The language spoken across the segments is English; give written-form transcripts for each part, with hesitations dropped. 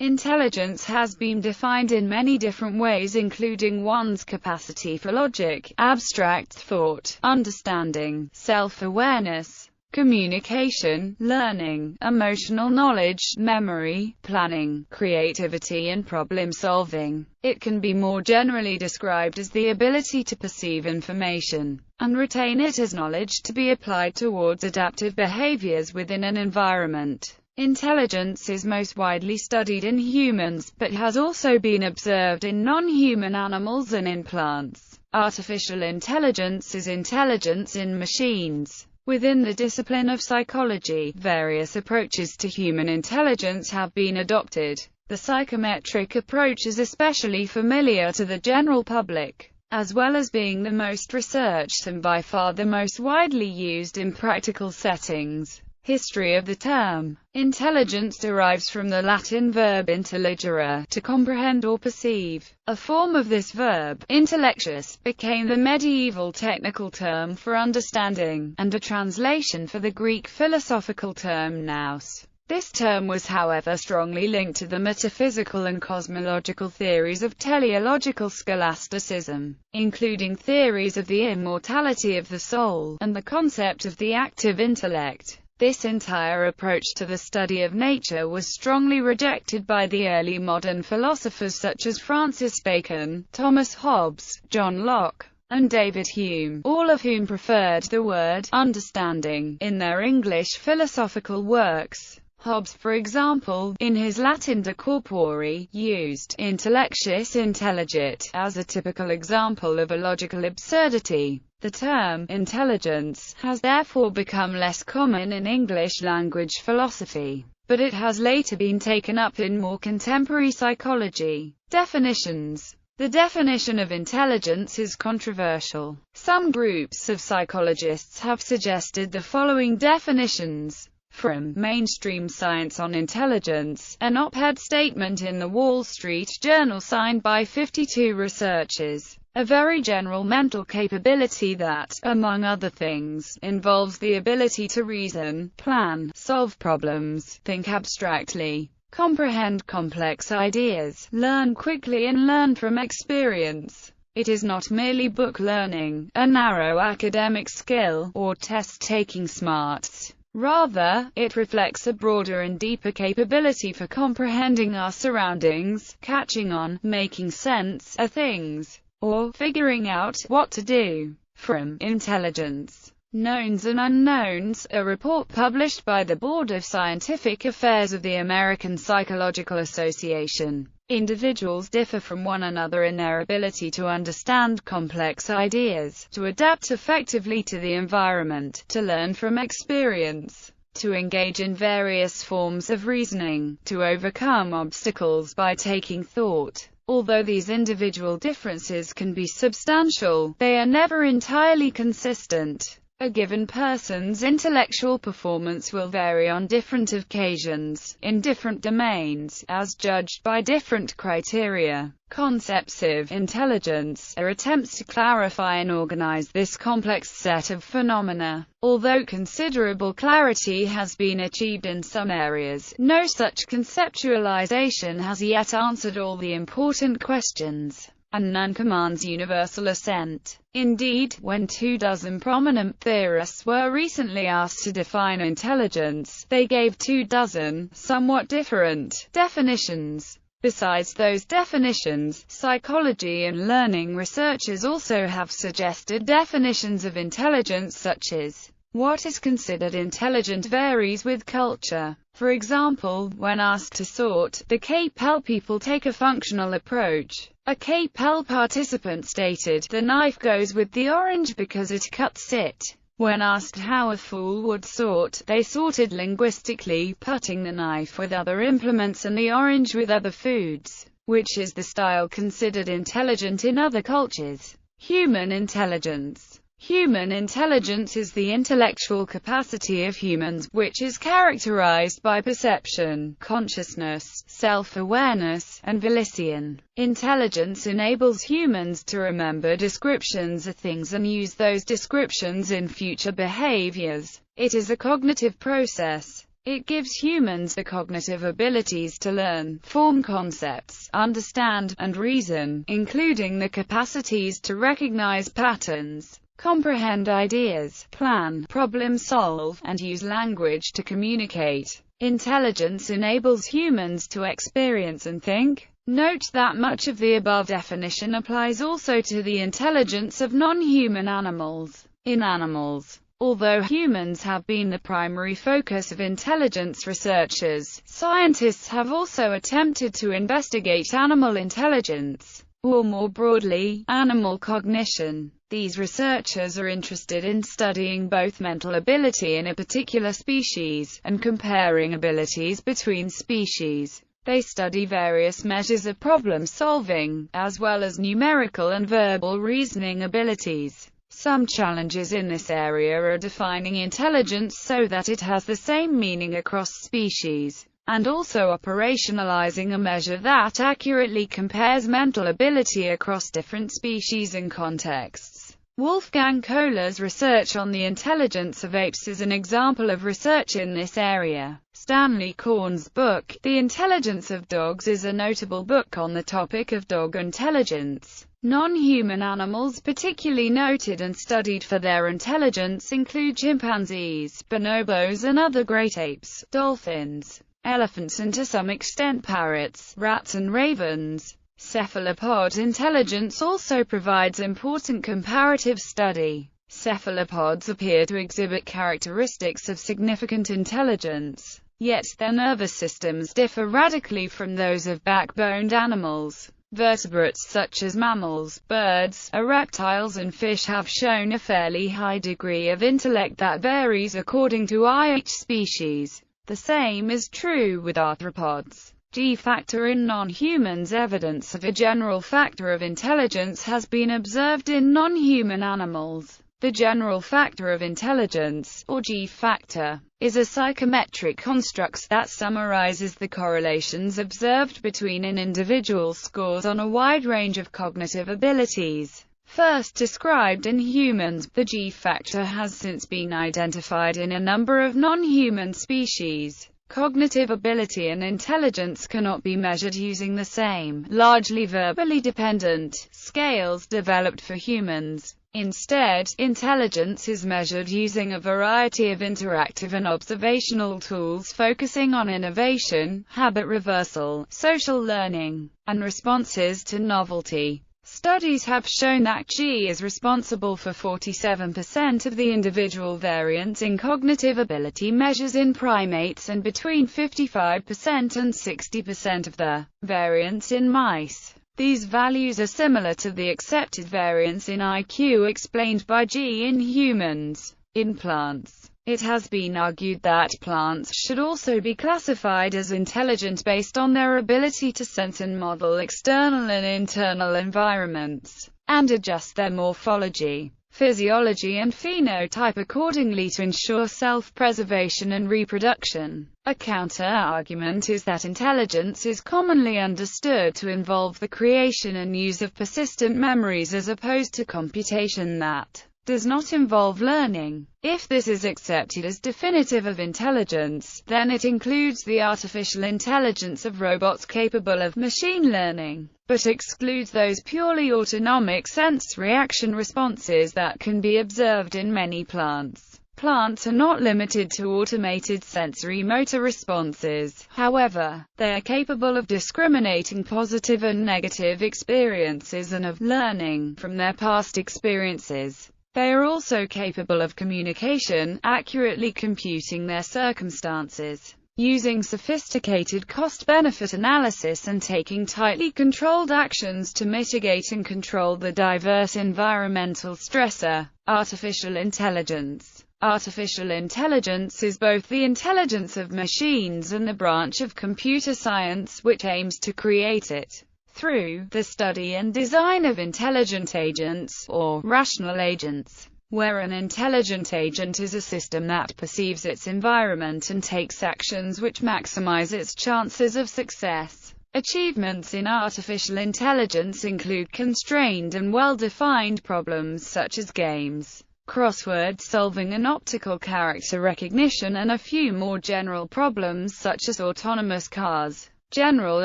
Intelligence has been defined in many different ways, including one's capacity for logic, abstract thought, understanding, self-awareness, communication, learning, emotional knowledge, memory, planning, creativity and problem-solving. It can be more generally described as the ability to perceive information and retain it as knowledge to be applied towards adaptive behaviors within an environment. Intelligence is most widely studied in humans, but has also been observed in non-human animals and in plants. Artificial intelligence is intelligence in machines. Within the discipline of psychology, various approaches to human intelligence have been adopted. The psychometric approach is especially familiar to the general public, as well as being the most researched and by far the most widely used in practical settings. History of the term intelligence derives from the Latin verb intelligere, to comprehend or perceive. A form of this verb, intellectus, became the medieval technical term for understanding, and a translation for the Greek philosophical term nous. This term was, however, strongly linked to the metaphysical and cosmological theories of teleological scholasticism, including theories of the immortality of the soul, and the concept of the active intellect. This entire approach to the study of nature was strongly rejected by the early modern philosophers such as Francis Bacon, Thomas Hobbes, John Locke, and David Hume, all of whom preferred the word understanding in their English philosophical works. Hobbes, for example, in his Latin De Corpore, used intellectus intelligit as a typical example of a logical absurdity. The term intelligence has therefore become less common in English language philosophy, but it has later been taken up in more contemporary psychology. Definitions. The definition of intelligence is controversial. Some groups of psychologists have suggested the following definitions. From Mainstream Science on Intelligence, an op-ed statement in the Wall Street Journal signed by 52 researchers. A very general mental capability that, among other things, involves the ability to reason, plan, solve problems, think abstractly, comprehend complex ideas, learn quickly and learn from experience. It is not merely book learning, a narrow academic skill, or test-taking smarts. Rather, it reflects a broader and deeper capability for comprehending our surroundings, catching on, making sense of things, or figuring out what to do. From Intelligence, Knowns and Unknowns, a report published by the Board of Scientific Affairs of the American Psychological Association. Individuals differ from one another in their ability to understand complex ideas, to adapt effectively to the environment, to learn from experience, to engage in various forms of reasoning, to overcome obstacles by taking thought. Although these individual differences can be substantial, they are never entirely consistent. A given person's intellectual performance will vary on different occasions, in different domains, as judged by different criteria. Concepts of intelligence are attempts to clarify and organize this complex set of phenomena. Although considerable clarity has been achieved in some areas, no such conceptualization has yet answered all the important questions, and none commands universal assent. Indeed, when 24 prominent theorists were recently asked to define intelligence, they gave 24 somewhat different definitions. Besides those definitions, psychology and learning researchers also have suggested definitions of intelligence such as what is considered intelligent varies with culture. For example, when asked to sort the KPEL, people take a functional approach. A KPEL participant stated, "The knife goes with the orange because it cuts it." When asked how a fool would sort, they sorted linguistically, putting the knife with other implements and the orange with other foods, which is the style considered intelligent in other cultures. Human intelligence. Human intelligence is the intellectual capacity of humans, which is characterized by perception, consciousness, self-awareness, and volition. Intelligence enables humans to remember descriptions of things and use those descriptions in future behaviors. It is a cognitive process. It gives humans the cognitive abilities to learn, form concepts, understand, and reason, including the capacities to recognize patterns, comprehend ideas, plan, problem solve, and use language to communicate. Intelligence enables humans to experience and think. Note that much of the above definition applies also to the intelligence of non-human animals. In animals, although humans have been the primary focus of intelligence researchers, scientists have also attempted to investigate animal intelligence, or more broadly, animal cognition. These researchers are interested in studying both mental ability in a particular species, and comparing abilities between species. They study various measures of problem solving, as well as numerical and verbal reasoning abilities. Some challenges in this area are defining intelligence so that it has the same meaning across species, and also operationalizing a measure that accurately compares mental ability across different species and contexts. Wolfgang Kohler's research on the intelligence of apes is an example of research in this area. Stanley Korn's book, The Intelligence of Dogs, is a notable book on the topic of dog intelligence. Non-human animals particularly noted and studied for their intelligence include chimpanzees, bonobos and other great apes, dolphins, elephants and to some extent parrots, rats and ravens. Cephalopod intelligence also provides important comparative study. Cephalopods appear to exhibit characteristics of significant intelligence, yet their nervous systems differ radically from those of backboned animals. Vertebrates such as mammals, birds, reptiles and fish have shown a fairly high degree of intellect that varies according to each species. The same is true with arthropods. G-factor in non-humans. Evidence of a general factor of intelligence has been observed in non-human animals. The general factor of intelligence, or G-factor, is a psychometric construct that summarizes the correlations observed between an individual's scores on a wide range of cognitive abilities. First described in humans, the G-factor has since been identified in a number of non-human species. Cognitive ability and intelligence cannot be measured using the same, largely verbally dependent, scales developed for humans. Instead, intelligence is measured using a variety of interactive and observational tools focusing on innovation, habit reversal, social learning, and responses to novelty. Studies have shown that G is responsible for 47% of the individual variance in cognitive ability measures in primates and between 55% and 60% of the variance in mice. These values are similar to the accepted variance in IQ explained by G in humans. In plants, it has been argued that plants should also be classified as intelligent based on their ability to sense and model external and internal environments, and adjust their morphology, physiology and phenotype accordingly to ensure self-preservation and reproduction. A counter-argument is that intelligence is commonly understood to involve the creation and use of persistent memories as opposed to computation that does not involve learning. If this is accepted as definitive of intelligence, then it includes the artificial intelligence of robots capable of machine learning, but excludes those purely autonomic sense-reaction responses that can be observed in many plants. Plants are not limited to automated sensory motor responses. However, they are capable of discriminating positive and negative experiences and of learning from their past experiences. They are also capable of communication, accurately computing their circumstances, using sophisticated cost-benefit analysis and taking tightly controlled actions to mitigate and control the diverse environmental stressor. Artificial intelligence. Artificial intelligence is both the intelligence of machines and the branch of computer science which aims to create it through the study and design of intelligent agents, or rational agents, where an intelligent agent is a system that perceives its environment and takes actions which maximize its chances of success. Achievements in artificial intelligence include constrained and well-defined problems such as games, crossword solving and optical character recognition, and a few more general problems such as autonomous cars. General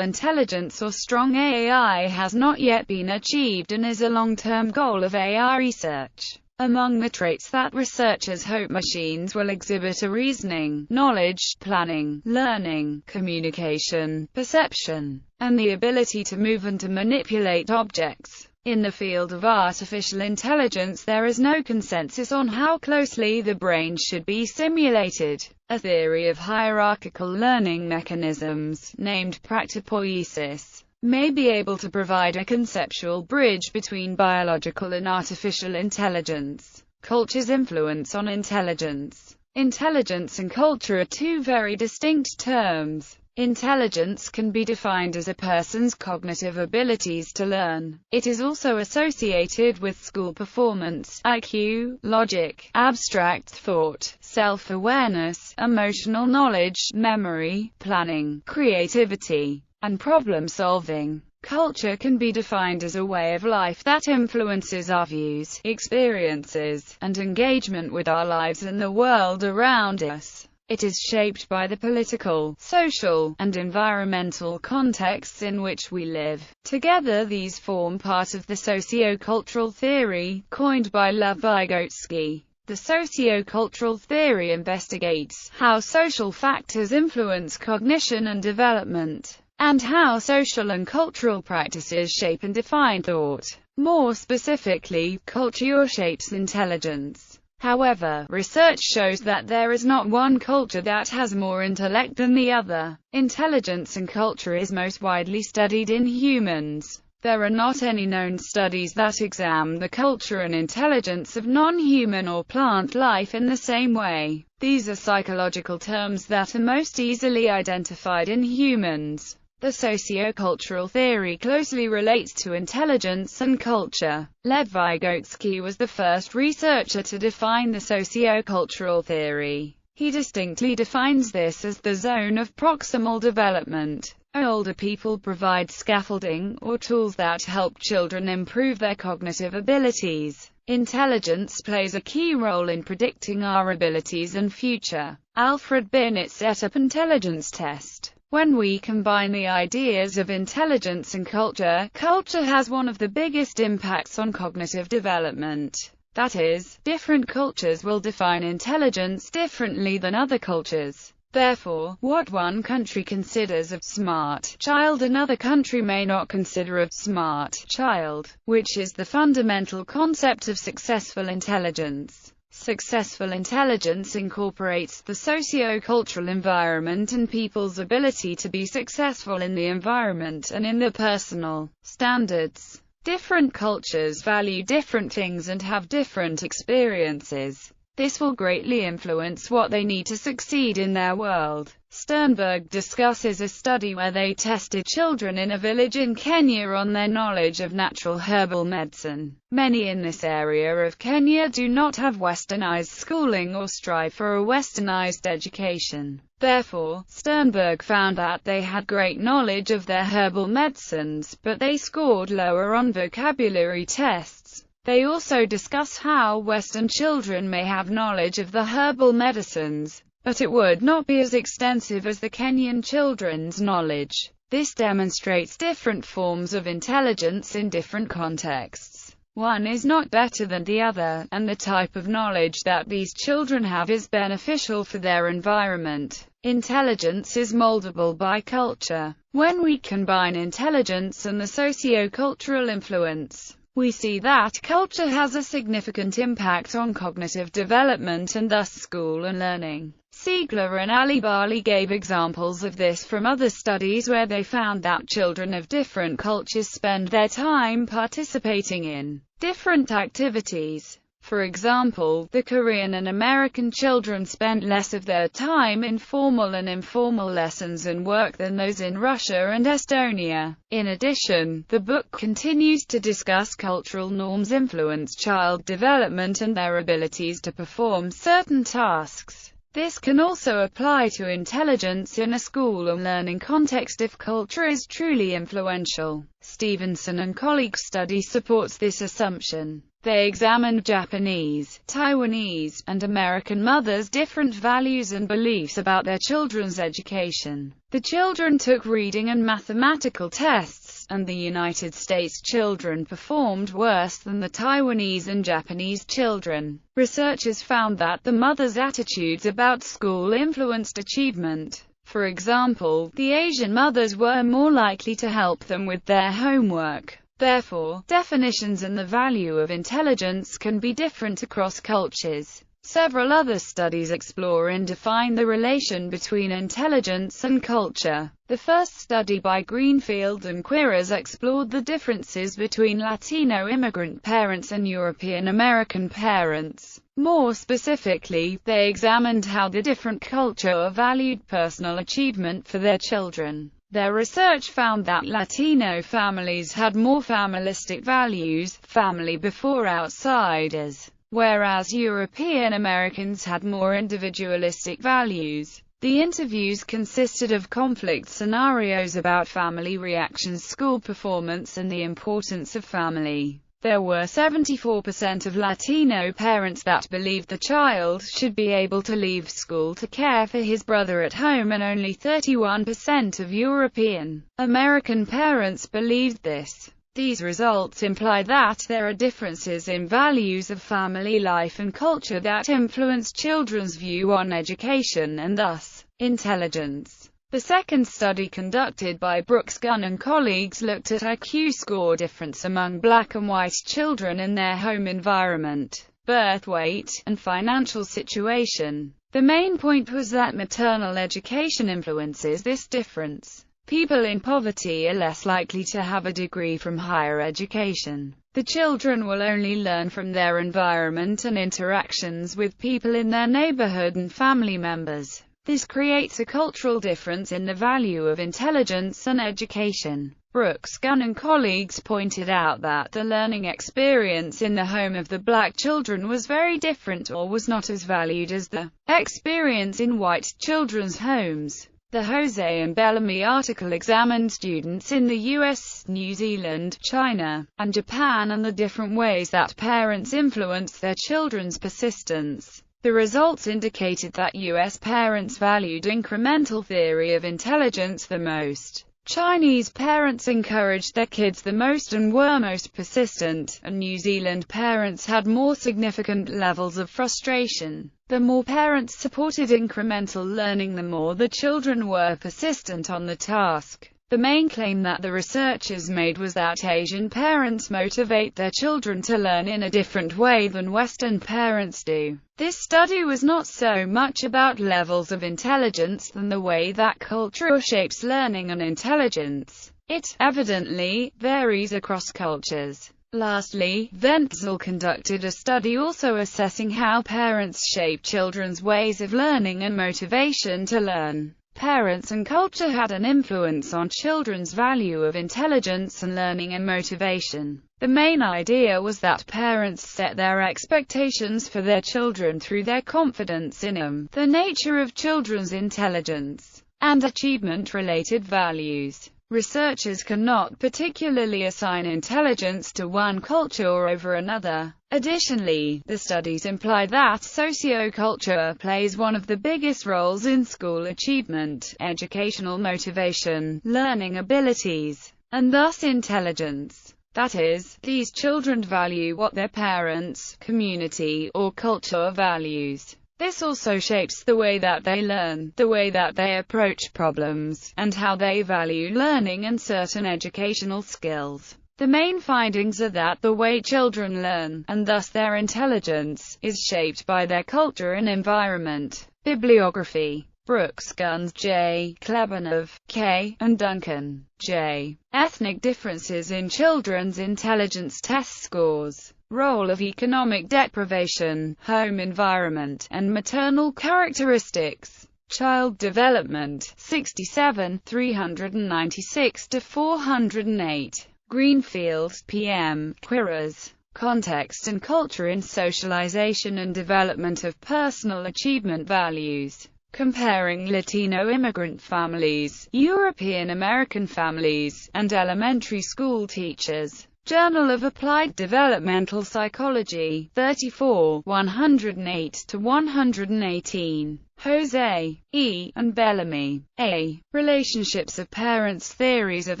intelligence or strong AI has not yet been achieved and is a long-term goal of AI research. Among the traits that researchers hope machines will exhibit are reasoning, knowledge, planning, learning, communication, perception, and the ability to move and to manipulate objects. In the field of artificial intelligence, there is no consensus on how closely the brain should be simulated. A theory of hierarchical learning mechanisms, named practopoiesis, may be able to provide a conceptual bridge between biological and artificial intelligence. Culture's influence on intelligence. Intelligence and culture are two very distinct terms. Intelligence can be defined as a person's cognitive abilities to learn. It is also associated with school performance, IQ, logic, abstract thought, self-awareness, emotional knowledge, memory, planning, creativity, and problem-solving. Culture can be defined as a way of life that influences our views, experiences, and engagement with our lives and the world around us. It is shaped by the political, social, and environmental contexts in which we live. Together these form part of the socio-cultural theory, coined by Lev Vygotsky. The socio-cultural theory investigates how social factors influence cognition and development, and how social and cultural practices shape and define thought. More specifically, culture shapes intelligence. However, research shows that there is not one culture that has more intellect than the other. Intelligence and culture is most widely studied in humans. There are not any known studies that examine the culture and intelligence of non-human or plant life in the same way. These are psychological terms that are most easily identified in humans. The socio-cultural theory closely relates to intelligence and culture. Lev Vygotsky was the first researcher to define the socio-cultural theory. He distinctly defines this as the zone of proximal development. Older people provide scaffolding, or tools that help children improve their cognitive abilities. Intelligence plays a key role in predicting our abilities and future. Alfred Binet set up intelligence test. When we combine the ideas of intelligence and culture, culture has one of the biggest impacts on cognitive development. That is, different cultures will define intelligence differently than other cultures. Therefore, what one country considers a smart child, another country may not consider a smart child, which is the fundamental concept of successful intelligence. Successful intelligence incorporates the socio-cultural environment and people's ability to be successful in the environment and in their personal standards. Different cultures value different things and have different experiences. This will greatly influence what they need to succeed in their world. Sternberg discusses a study where they tested children in a village in Kenya on their knowledge of natural herbal medicine. Many in this area of Kenya do not have westernized schooling or strive for a westernized education. Therefore, Sternberg found that they had great knowledge of their herbal medicines, but they scored lower on vocabulary tests. They also discuss how Western children may have knowledge of the herbal medicines, but it would not be as extensive as the Kenyan children's knowledge. This demonstrates different forms of intelligence in different contexts. One is not better than the other, and the type of knowledge that these children have is beneficial for their environment. Intelligence is moldable by culture. When we combine intelligence and the socio-cultural influence, we see that culture has a significant impact on cognitive development and thus school and learning. Siegler and Ali Bali gave examples of this from other studies where they found that children of different cultures spend their time participating in different activities. For example, the Korean and American children spent less of their time in formal and informal lessons and work than those in Russia and Estonia. In addition, the book continues to discuss cultural norms influence child development and their abilities to perform certain tasks. This can also apply to intelligence in a school and learning context if culture is truly influential. Stevenson and colleagues' study supports this assumption. They examined Japanese, Taiwanese, and American mothers' different values and beliefs about their children's education. The children took reading and mathematical tests, and the United States children performed worse than the Taiwanese and Japanese children. Researchers found that the mothers' attitudes about school influenced achievement. For example, the Asian mothers were more likely to help them with their homework. Therefore, definitions and the value of intelligence can be different across cultures. Several other studies explore and define the relation between intelligence and culture. The first study by Greenfield and Quiroz explored the differences between Latino immigrant parents and European American parents. More specifically, they examined how the different culture valued personal achievement for their children. Their research found that Latino families had more familistic values, family before outsiders, whereas European Americans had more individualistic values. The interviews consisted of conflict scenarios about family reactions, school performance, and the importance of family. There were 74% of Latino parents that believed the child should be able to leave school to care for his brother at home, and only 31% of European American parents believed this. These results imply that there are differences in values of family life and culture that influence children's view on education and thus intelligence. The second study, conducted by Brooks Gunn and colleagues, looked at IQ score difference among black and white children in their home environment, birth weight, and financial situation. The main point was that maternal education influences this difference. People in poverty are less likely to have a degree from higher education. The children will only learn from their environment and interactions with people in their neighborhood and family members. This creates a cultural difference in the value of intelligence and education. Brooks Gunn and colleagues pointed out that the learning experience in the home of the black children was very different, or was not as valued as the experience in white children's homes. The Jose and Bellamy article examined students in the US, New Zealand, China, and Japan, and the different ways that parents influence their children's persistence. The results indicated that U.S. parents valued incremental theory of intelligence the most. Chinese parents encouraged their kids the most and were most persistent, and New Zealand parents had more significant levels of frustration. The more parents supported incremental learning, the more the children were persistent on the task. The main claim that the researchers made was that Asian parents motivate their children to learn in a different way than Western parents do. This study was not so much about levels of intelligence than the way that culture shapes learning and intelligence. It, evidently, varies across cultures. Lastly, Wenzel conducted a study also assessing how parents shape children's ways of learning and motivation to learn. Parents and culture had an influence on children's value of intelligence and learning and motivation. The main idea was that parents set their expectations for their children through their confidence in them, the nature of children's intelligence, and achievement-related values. Researchers cannot particularly assign intelligence to one culture over another. Additionally, the studies imply that socioculture plays one of the biggest roles in school achievement, educational motivation, learning abilities, and thus intelligence. That is, these children value what their parents, community, or culture values. This also shapes the way that they learn, the way that they approach problems, and how they value learning and certain educational skills. The main findings are that the way children learn, and thus their intelligence, is shaped by their culture and environment. Bibliography: Brooks, Gunn, J., Klebanov, K., and Duncan, J. Ethnic differences in children's intelligence test scores. Role of economic deprivation, home environment, and maternal characteristics. Child Development, 67, 396-408. Greenfield, P.M., Quiroz. Context and Culture in Socialization and Development of Personal Achievement Values. Comparing Latino immigrant families, European American families, and elementary school teachers. Journal of Applied Developmental Psychology, 34, 108-118. Jose, E., and Bellamy, A. Relationships of Parents' Theories of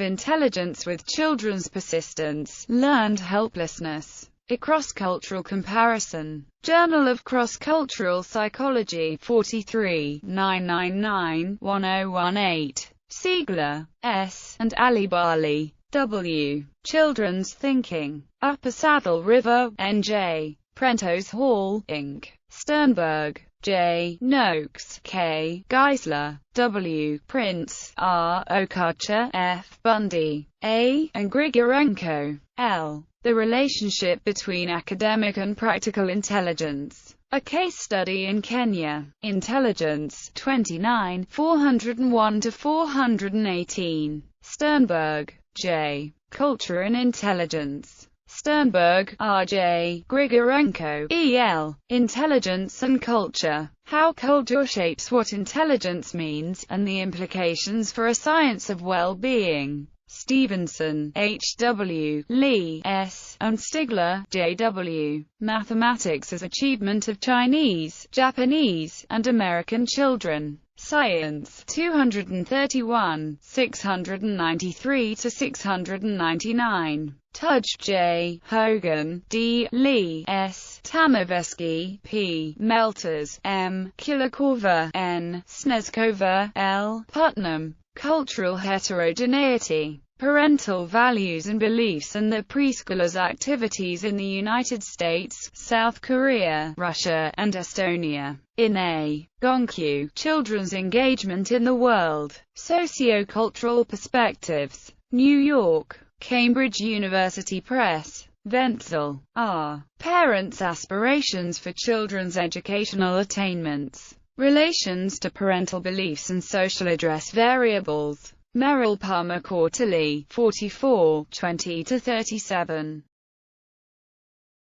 Intelligence with Children's Persistence, Learned Helplessness. A Cross-Cultural Comparison. Journal of Cross-Cultural Psychology, 43, 999-1018. Siegler, S., and Alibali, W. Children's Thinking. Upper Saddle River, N.J. Prentice Hall, Inc. Sternberg, J. Noakes, K. Geisler, W. Prince, R. Okarcha, F. Bundy, A. and Grigorenko, L. The Relationship Between Academic and Practical Intelligence. A Case Study in Kenya. Intelligence, 29, 401-418. Sternberg, J. Culture and Intelligence. Sternberg, R.J., Grigorenko, E.L., Intelligence and Culture. How Culture Shapes What Intelligence Means, and the Implications for a Science of Well-Being. Stevenson, H.W., Lee, S., and Stigler, J.W. Mathematics as Achievement of Chinese, Japanese, and American Children. Science, 231, 693-699. Tudge, J. Hogan, D. Lee, S. Tamovesky, P. Melters, M. Kulikova, N. Snezkova, L. Putnam. Cultural Heterogeneity. Parental Values and Beliefs and the Preschoolers' Activities in the United States, South Korea, Russia, and Estonia. In A. Gonkyu, Children's Engagement in the World. Socio-Cultural Perspectives. New York, Cambridge University Press. Wenzel, R. Parents' Aspirations for Children's Educational Attainments. Relations to Parental Beliefs and Social Address Variables. Merrill Palmer Quarterly, 44, 20-37.